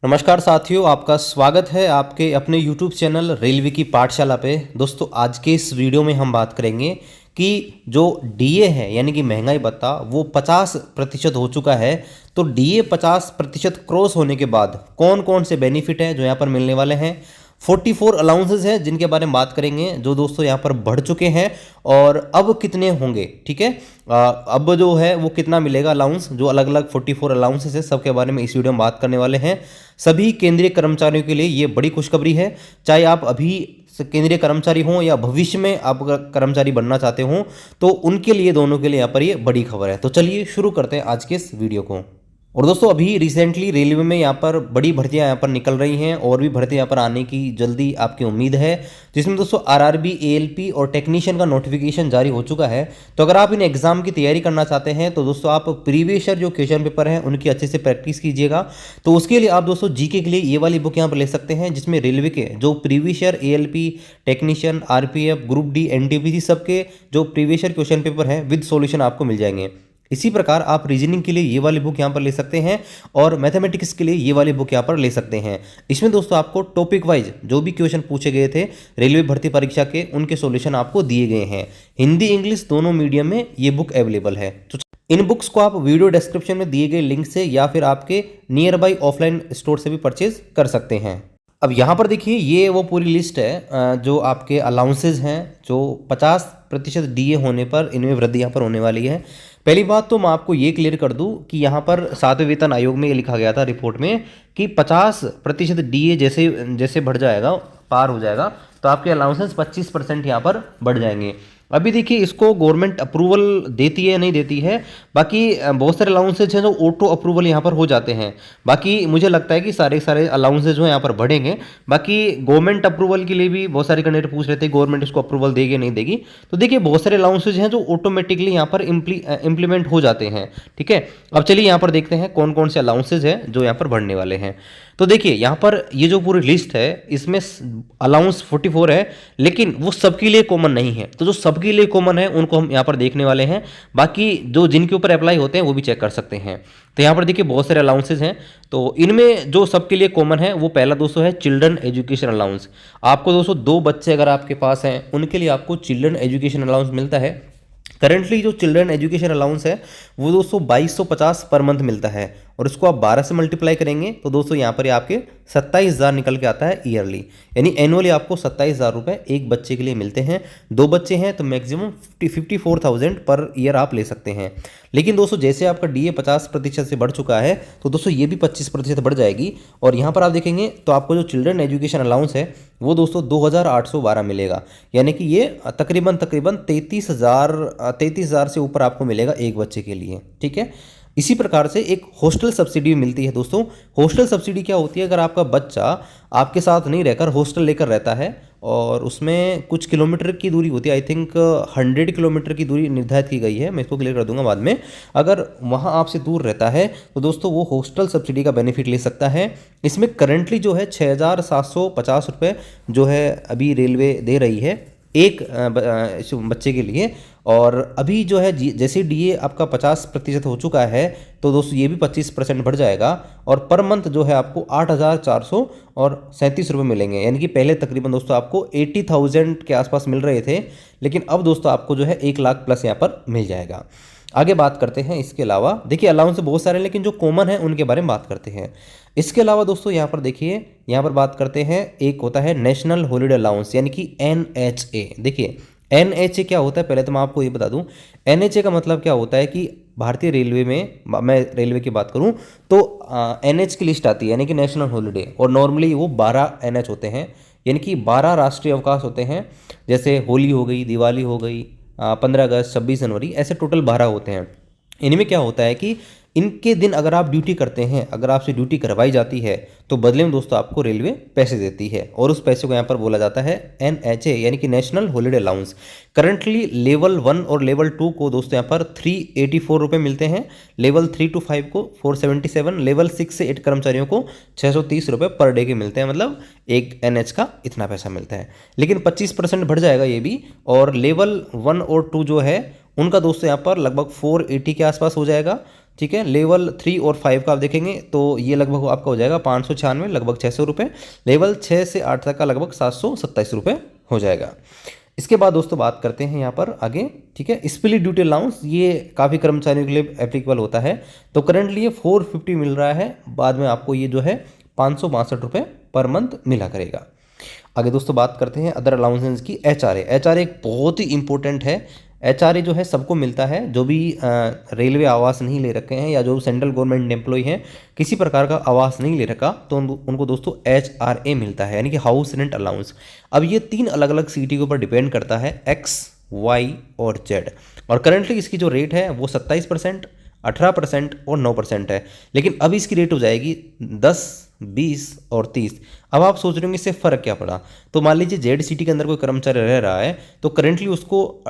नमस्कार साथियों, आपका स्वागत है आपके अपने YouTube चैनल रेलवे की पाठशाला पे। दोस्तों, आज के इस वीडियो में हम बात करेंगे कि जो डीए है यानी कि महंगाई भत्ता वो 50% हो चुका है। तो डीए 50% क्रॉस होने के बाद कौन कौन से बेनिफिट हैं जो यहाँ पर मिलने वाले हैं। 44 अलाउंसेस हैं जिनके बारे में बात करेंगे, जो दोस्तों यहाँ पर बढ़ चुके हैं और अब कितने होंगे। ठीक है, अब जो है वो कितना मिलेगा अलाउंस, जो अलग अलग 44 अलाउंसेस है सबके बारे में इस वीडियो में बात करने वाले हैं। सभी केंद्रीय कर्मचारियों के लिए ये बड़ी खुशखबरी है, चाहे आप अभी केंद्रीय कर्मचारी हों या भविष्य में आप कर्मचारी बनना चाहते हों, तो उनके लिए, दोनों के लिए यहाँ पर ये बड़ी खबर है। तो चलिए शुरू करते हैं आज के इस वीडियो को। और दोस्तों, अभी रिसेंटली रेलवे में यहाँ पर बड़ी भर्तियाँ यहाँ पर निकल रही हैं और भी भर्ती यहाँ पर आने की जल्दी आपकी उम्मीद है, जिसमें दोस्तों आरआरबी, एएलपी और टेक्नीशियन का नोटिफिकेशन जारी हो चुका है। तो अगर आप इन एग्जाम की तैयारी करना चाहते हैं तो दोस्तों आप प्रीवियस ईयर जो क्वेश्चन पेपर हैं उनकी अच्छे से प्रैक्टिस कीजिएगा। तो उसके लिए आप दोस्तों जीके के लिए ये वाली बुक यहाँ पर ले सकते हैं, जिसमें रेलवे के जो previous year ALP, technician, RPF, group D, NTPC सबके जो प्रीवियस ईयर क्वेश्चन पेपर हैं विद सॉल्यूशन आपको मिल जाएंगे। इसी प्रकार आप रीजनिंग के लिए ये वाली बुक यहाँ पर ले सकते हैं और मैथमेटिक्स के लिए ये वाली बुक यहाँ पर ले सकते हैं। इसमें दोस्तों आपको टॉपिक वाइज जो भी क्वेश्चन पूछे गए थे रेलवे भर्ती परीक्षा के, उनके सॉल्यूशन आपको दिए गए हैं। हिंदी इंग्लिश दोनों मीडियम में ये बुक अवेलेबल है। तो इन बुक्स को आप वीडियो डिस्क्रिप्शन में दिए गए लिंक से या फिर आपके नियर बाई ऑफलाइन स्टोर से भी परचेज कर सकते हैं। अब यहाँ पर देखिए, ये वो पूरी लिस्ट है जो आपके अलाउंसेज हैं, जो 50% डीए होने पर इनमें वृद्धि यहाँ पर होने वाली है। पहली बात तो मैं आपको ये क्लियर कर दूं कि यहाँ पर 7वें वेतन आयोग में ये लिखा गया था रिपोर्ट में कि 50% डीए जैसे जैसे बढ़ जाएगा, पार हो जाएगा, तो आपके अलाउंसेस 25% यहाँ पर बढ़ जाएंगे। अभी देखिए, इसको गवर्नमेंट अप्रूवल देती है नहीं देती है, बाकी बहुत सारे अलाउंसेज हैं जो ऑटो अप्रूवल यहाँ पर हो जाते हैं। बाकी मुझे लगता है कि सारे सारे अलाउंसेज जो हैं यहाँ पर बढ़ेंगे। बाकी गवर्नमेंट अप्रूवल के लिए भी बहुत सारे कैंडिडेट पूछ रहे थे गवर्नमेंट इसको अप्रूवल देगी नहीं देगी। तो देखिए, बहुत सारे अलाउंसेज हैं जो ऑटोमेटिकली यहाँ पर इम्प्लीमेंट हो जाते हैं। ठीक है, अब चलिए यहाँ पर देखते हैं कौन कौन से अलाउंसेज हैं जो यहाँ पर बढ़ने वाले हैं। तो देखिए, यहाँ पर ये जो पूरी लिस्ट है इसमें अलाउंस 44 है, लेकिन वो सबके लिए कॉमन नहीं है। तो जो सबके लिए कॉमन है उनको हम यहाँ पर देखने वाले हैं, बाकी जो जिनके ऊपर अप्लाई होते हैं वो भी चेक कर सकते हैं। तो यहाँ पर देखिए बहुत सारे अलाउंसेज हैं, तो इनमें जो सबके लिए कॉमन है वो पहला दोस्तों है चिल्ड्रन एजुकेशन अलाउंस। आपको दोस्तों 2 बच्चे अगर आपके पास हैं उनके लिए आपको चिल्ड्रन एजुकेशन अलाउंस मिलता है। करंटली जो चिल्ड्रन एजुकेशन अलाउंस है वो दोस्तों 2250 पर मंथ मिलता है, और इसको आप 12 से मल्टीप्लाई करेंगे तो दोस्तों यहाँ पर आपके 27,000 निकल के आता है ईयरली, यानी एनुअली आपको 27,000 रुपये एक बच्चे के लिए मिलते हैं। 2 बच्चे हैं तो मैक्सिमम 54,000 पर ईयर आप ले सकते हैं। लेकिन दोस्तों जैसे आपका डीए 50% से बढ़ चुका है तो दोस्तों ये भी 25% बढ़ जाएगी, और यहाँ पर आप देखेंगे तो आपको जो चिल्ड्रन एजुकेशन अलाउंस है वो दोस्तों 2,812 मिलेगा, यानी कि ये तकरीबन 33,000 से ऊपर आपको मिलेगा एक बच्चे के लिए। ठीक है, इसी प्रकार से एक हॉस्टल सब्सिडी मिलती है दोस्तों। हॉस्टल सब्सिडी क्या होती है, अगर आपका बच्चा आपके साथ नहीं रहकर हॉस्टल लेकर रहता है और उसमें कुछ किलोमीटर की दूरी होती है, आई थिंक 100 किलोमीटर की दूरी निर्धारित की गई है, मैं इसको क्लियर कर दूंगा बाद में। अगर वहाँ आपसे दूर रहता है तो दोस्तों वो हॉस्टल सब्सिडी का बेनिफिट ले सकता है। इसमें करंटली जो है 6,750 रुपये जो है अभी रेलवे दे रही है एक बच्चे के लिए, और अभी जो है जैसे डीए आपका 50% हो चुका है तो दोस्तों ये भी 25% बढ़ जाएगा, और पर मंथ जो है आपको 8,437 रुपये मिलेंगे। यानी कि पहले तकरीबन दोस्तों आपको 80,000 के आसपास मिल रहे थे, लेकिन अब दोस्तों आपको जो है 1 लाख प्लस यहाँ पर मिल जाएगा। आगे बात करते हैं इसके अलावा, देखिए अलाउंस बहुत सारे हैं लेकिन जो कॉमन है उनके बारे में बात करते हैं। इसके अलावा दोस्तों यहाँ पर देखिए, यहाँ पर बात करते हैं, एक होता है नेशनल हॉलीडे अलाउंस यानी कि NHA। देखिए NHA क्या होता है, पहले तो मैं आपको ये बता दूं। NHA का मतलब क्या होता है कि भारतीय रेलवे में, मैं रेलवे की बात करूं तो NH की लिस्ट आती है यानी कि नेशनल हॉलीडे, और नॉर्मली वो 12 NH होते हैं, यानी कि 12 राष्ट्रीय अवकाश होते हैं। जैसे होली हो गई, दिवाली हो गई, 15 अगस्त, 26 जनवरी, ऐसे टोटल 12 होते हैं। इनमें क्या होता है कि इनके दिन अगर आप ड्यूटी करते हैं, अगर आपसे ड्यूटी करवाई जाती है तो बदले में दोस्तों आपको रेलवे पैसे देती है, और उस पैसे को यहाँ पर बोला जाता है NHA यानी कि national holiday allowance. Currently level 1 और लेवल 2 को दोस्तों यहाँ पर 384 रुपये मिलते हैं, लेवल 3 to 5 को 477, लेवल 6 से 8 कर्मचारियों को 630 रुपये पर डे के मिलते हैं, मतलब एक NH का इतना पैसा मिलता है। लेकिन 25% बढ़ जाएगा ये भी, और लेवल 1 और 2 जो है उनका दोस्तों यहाँ पर लगभग 480 के आसपास हो जाएगा। ठीक है। लेवल 3 और 5 का आप देखेंगे तो ये लगभग आपका हो जाएगा 596, लगभग 600 रुपये। लेवल 6 से 8 तक का लगभग 727 रुपये हो जाएगा। इसके बाद दोस्तों बात करते हैं यहाँ पर आगे, ठीक है। स्प्लिट ड्यूटी अलाउंस ये काफ़ी कर्मचारियों के लिए एप्लीकेबल होता है। तो करंटली ये 450 मिल रहा है, बाद में आपको ये जो है 562 रुपये पर मंथ मिला करेगा। आगे दोस्तों बात करते हैं अदर अलाउंसेस की। एचआरए, एचआरए एक बहुत ही इंपॉर्टेंट है। एचआरए जो है सबको मिलता है, जो भी रेलवे आवास नहीं ले रखे हैं या जो सेंट्रल गवर्नमेंट एम्प्लॉय हैं, किसी प्रकार का आवास नहीं ले रखा, तो उनको दोस्तों एचआरए मिलता है, यानी कि हाउस रेंट अलाउंस। अब ये 3 अलग अलग सिटी के ऊपर डिपेंड करता है, एक्स, वाई और जेड। और करंटली इसकी जो रेट है वो 27%, 18% और 9% है। लेकिन अब इसकी रेट हो जाएगी 10, 20 और 30। अब आप सोच रहे होंगे इससे फ़र्क क्या पड़ा। तो मान लीजिए जेड सिटी के अंदर कोई कर्मचारी रह रहा है, तो करेंटली उसको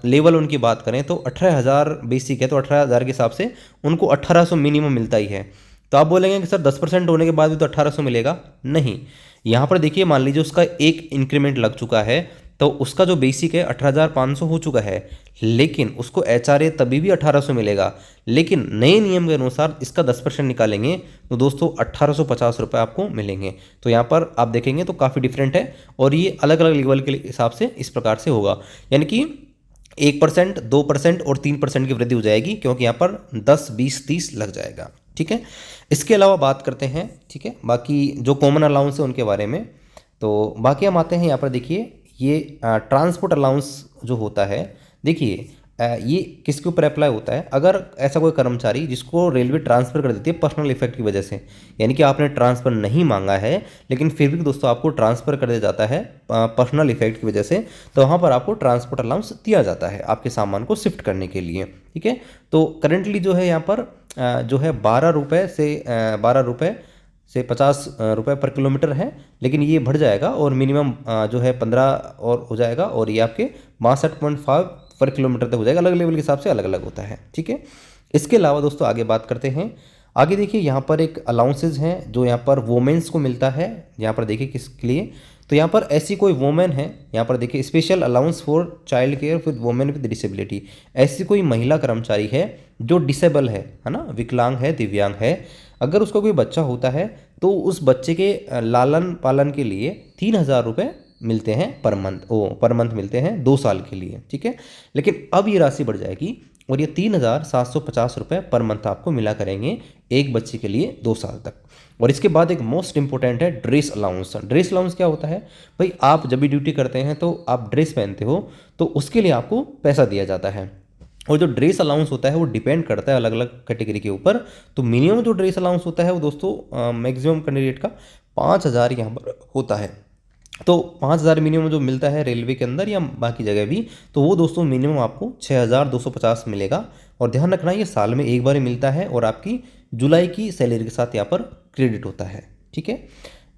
लेवल उनकी बात करें तो 18,000 बेसिक है, तो 18,000 के हिसाब से उनको 1800 मिनिमम मिलता ही है। तो आप बोलेंगे कि सर 10% होने के बाद भी तो 1800 मिलेगा। नहीं, यहाँ पर देखिए, मान लीजिए उसका एक इंक्रीमेंट लग चुका है, तो उसका जो बेसिक है 18,500 हो चुका है, लेकिन उसको एचआरए तभी भी 1800 मिलेगा। लेकिन नए नियम के अनुसार इसका 10% निकालेंगे तो दोस्तों 1850 रुपये आपको मिलेंगे। तो यहाँ पर आप देखेंगे तो काफ़ी डिफरेंट है, और ये अलग अलग लेवल के हिसाब से इस प्रकार से होगा, यानी कि 1%, 2% और 3% की वृद्धि हो जाएगी, क्योंकि यहाँ पर 10, 20, 30 लग जाएगा, ठीक है। इसके अलावा बात करते हैं, ठीक है, बाकी जो कॉमन अलाउंस है उनके बारे में। तो बाकी हम आते हैं यहाँ पर, देखिए ये ट्रांसपोर्ट अलाउंस जो होता है, देखिए ये किसके ऊपर अप्लाई होता है। अगर ऐसा कोई कर्मचारी जिसको रेलवे ट्रांसफ़र कर देती है पर्सनल इफेक्ट की वजह से, यानी कि आपने ट्रांसफ़र नहीं मांगा है लेकिन फिर भी दोस्तों आपको ट्रांसफ़र कर दिया जाता है पर्सनल इफेक्ट की वजह से, तो वहाँ पर आपको ट्रांसपोर्ट अलाउंस दिया जाता है आपके सामान को शिफ्ट करने के लिए, ठीक है। तो करेंटली जो है यहाँ पर जो है 12 रुपये से 50 रुपये पर किलोमीटर है, लेकिन ये बढ़ जाएगा और मिनिमम जो है 15 और हो जाएगा, और ये आपके 62.5 पर किलोमीटर तक हो जाएगा। अलग लेवल के हिसाब से अलग अलग होता है, ठीक है। इसके अलावा दोस्तों आगे बात करते हैं। आगे देखिए यहाँ पर एक अलाउंसेज हैं जो यहाँ पर वोमेंस को मिलता है। यहाँ पर देखिए किसके लिए, तो यहाँ पर ऐसी कोई वोमेन है, यहाँ पर देखिए special allowance for child care with women with disability. ऐसी कोई महिला कर्मचारी है जो डिसेबल है ना, विकलांग है, दिव्यांग है, अगर उसका कोई बच्चा होता है तो उस बच्चे के लालन पालन के लिए 3,000 रुपये मिलते हैं पर मंथ मिलते हैं 2 साल के लिए, ठीक है। लेकिन अब ये राशि बढ़ जाएगी और ये 3,750 रुपये पर मंथ आपको मिला करेंगे एक बच्चे के लिए 2 साल तक। और इसके बाद एक मोस्ट इंपॉर्टेंट है ड्रेस अलाउंस। ड्रेस अलाउंस क्या होता है भाई, आप जब भी ड्यूटी करते हैं तो आप ड्रेस पहनते हो, तो उसके लिए आपको पैसा दिया जाता है। और जो ड्रेस अलाउंस होता है वो डिपेंड करता है अलग अलग कैटेगरी के ऊपर। तो मिनिमम जो ड्रेस अलाउंस होता है वो दोस्तों मैक्सिमम कैंडिडेट का 5,000 यहाँ पर होता है। तो 5,000 मिनिमम जो मिलता है रेलवे के अंदर या बाकी जगह भी, तो वो दोस्तों मिनिमम आपको 6,250 मिलेगा। और ध्यान रखना ये साल में एक बार ही मिलता है और आपकी जुलाई की सैलरी के साथ यहाँ पर क्रेडिट होता है, ठीक है।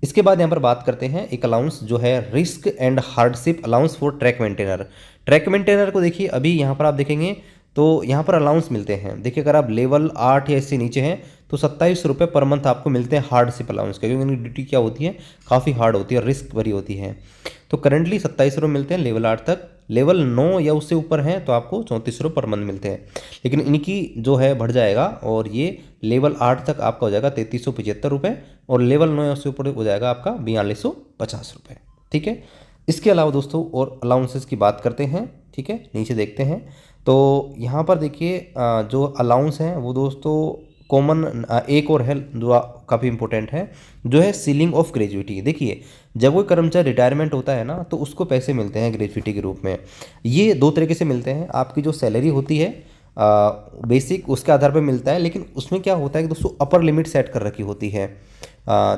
इसके बाद यहाँ पर बात करते हैं एक अलाउंस जो है risk and hardship allowance for track maintainer. Track maintainer को देखिए अभी यहाँ पर आप देखेंगे तो यहाँ पर अलाउंस मिलते हैं। देखिए अगर आप लेवल 8 या इससे नीचे हैं तो 27 रुपये पर मंथ आपको मिलते हैं हार्डशिप अलाउंस के, क्योंकि उनकी ड्यूटी क्या होती है, काफ़ी हार्ड होती है, रिस्क भरी होती है। तो करंटली 27 रुपये मिलते हैं लेवल 8 तक। लेवल 9 या उससे ऊपर हैं तो आपको 34 रुपये पर मंथ मिलते हैं। लेकिन इनकी जो है बढ़ जाएगा और ये लेवल 8 तक आपका हो जाएगा 3375 रुपये, और लेवल 9 या उससे ऊपर हो जाएगा आपका 4250 रुपये, ठीक है। इसके अलावा दोस्तों और अलाउंसेस की बात करते हैं, ठीक है, नीचे देखते हैं। तो यहाँ पर देखिए जो अलाउंस हैं वो दोस्तों कॉमन एक और है जो काफ़ी इंपॉर्टेंट है, जो है सीलिंग ऑफ ग्रेजुइटी। देखिए जब कोई कर्मचारी रिटायरमेंट होता है ना तो उसको पैसे मिलते हैं ग्रेजुइटी के रूप में। ये 2 तरीके से मिलते हैं। आपकी जो सैलरी होती है बेसिक, उसके आधार पर मिलता है, लेकिन उसमें क्या होता है कि दोस्तों अपर लिमिट सेट कर रखी होती है।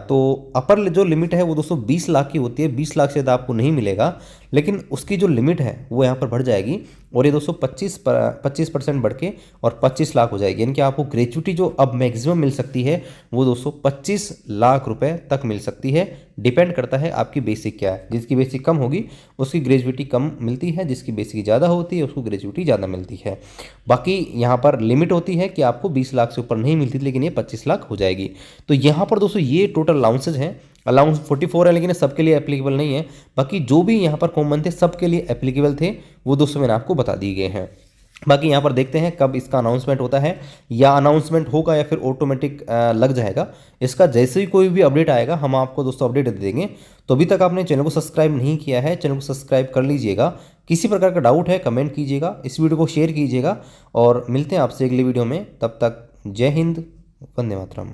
तो अपर जो लिमिट है वो दोस्तों 20 लाख की होती है। 20 लाख से ज़्यादा आपको नहीं मिलेगा, लेकिन उसकी जो लिमिट है वो यहाँ पर बढ़ जाएगी और ये दोस्तों 25% बढ़ के और 25 लाख हो जाएगी। यानी कि आपको ग्रेजुइटी जो अब मैक्सिमम मिल सकती है वो दोस्तों 25 लाख रुपए तक मिल सकती है। डिपेंड करता है आपकी बेसिक क्या है। जिसकी बेसिक कम होगी उसकी ग्रेजुइटी कम मिलती है, जिसकी बेसिक ज़्यादा होती है उसको ग्रेजुइटी ज़्यादा मिलती है। बाकी यहाँ पर लिमिट होती है कि आपको 20 लाख से ऊपर नहीं मिलती, लेकिन ये 25 लाख हो जाएगी। तो यहाँ पर दोस्तों ये टोटल अलाउंसेज हैं। अलाउंस 44 है, लेकिन सबके लिए एप्लीकेबल नहीं है। बाकी जो भी यहाँ पर कॉमन थे सबके लिए एप्लीकेबल थे, वो दोस्तों मैंने आपको बता दिए गए हैं। बाकी यहाँ पर देखते हैं कब इसका अनाउंसमेंट होता है, या अनाउंसमेंट होगा या फिर ऑटोमेटिक लग जाएगा। इसका जैसे ही कोई भी अपडेट आएगा हम आपको दोस्तों अपडेट दे देंगे। तो अभी तक आपने चैनल को सब्सक्राइब नहीं किया है, चैनल को सब्सक्राइब कर लीजिएगा। किसी प्रकार का डाउट है कमेंट कीजिएगा, इस वीडियो को शेयर कीजिएगा, और मिलते हैं आपसे अगली वीडियो में। तब तक जय हिंद, वंदे मातरम।